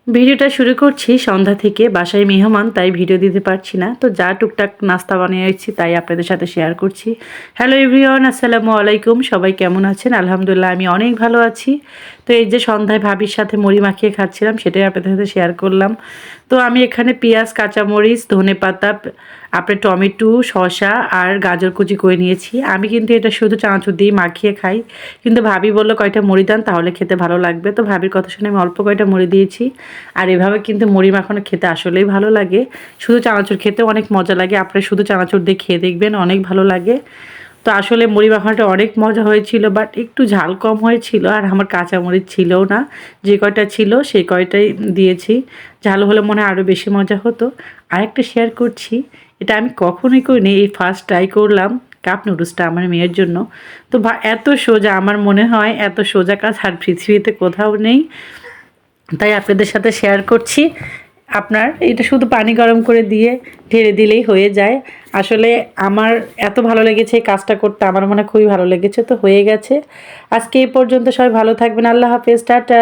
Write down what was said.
ভিডিওটা শুরু করছি সন্ধ্যা থেকে। বাসায় মেহমান, তাই ভিডিও দিতে পারছি না। তো যা টুকটাক নাস্তা বানিয়েছি তাই আপনাদের সাথে শেয়ার করছি। হ্যালো এভরিওয়ান, আসসালামু আলাইকুম। সবাই কেমন আছেন? আলহামদুলিল্লাহ আমি অনেক ভালো আছি। তো এই যে সন্ধ্যায় ভাবির সাথে মুড়ি মাখিয়ে খাচ্ছিলাম, সেটাই আপনাদের সাথে শেয়ার করলাম। তো আমি এখানে পেঁয়াজ, কাঁচামরিচ, ধনেপাতা, আপনার টমেটো, শসা আর গাজর কুচি করে নিয়েছি। আমি কিন্তু এটা শুধু চানাচুর দিয়ে মাখিয়ে খাই, কিন্তু ভাবি বললো কয়টা মুড়ি দেন, তাহলে খেতে ভালো লাগবে। তো ভাবির কথা শুনে আমি অল্প কয়টা মুড়ি দিয়েছি। আর এভাবে কিন্তু মুড়ি মাখানো খেতে আসলেই ভালো লাগে। শুধু চানাচুর খেতে অনেক মজা লাগে। আপনারা শুধু চানাচুর দিয়ে খেয়ে দেখবেন, অনেক ভালো লাগে। তো আসলে মুড়ি মাখানোটা অনেক মজা হয়েছিল, বাট একটু ঝাল কম হয়েছিল আর আমার কাঁচামরিচ ছিলও না। যে কয়টা ছিল সেই কয়টাই দিয়েছি। ঝাল হলে মনে হয় আরও বেশি মজা হতো। আরেকটা শেয়ার করছি, এটা আমি কখনোই করিনি, এই ফার্স্ট ট্রাই করলাম কাপ নুডলসটা আমার মেয়ের জন্য। তো এত সোজা, আমার মনে হয় এত সোজা কাজ আর পৃথিবীতে কোথাও নেই, তাই আপনাদের সাথে শেয়ার করছি। আপনার এটা শুধু পানি গরম করে দিয়ে ঢেলে দিলেই হয়ে যায়। আসলে আমার এত ভালো লেগেছে এই কাজটা করতে, আমার মনে খুবই ভালো লেগেছে। তো হয়ে গেছে আজকে এই পর্যন্ত। সবাই ভালো থাকবেন। আল্লাহ হাফেজ, টাটা।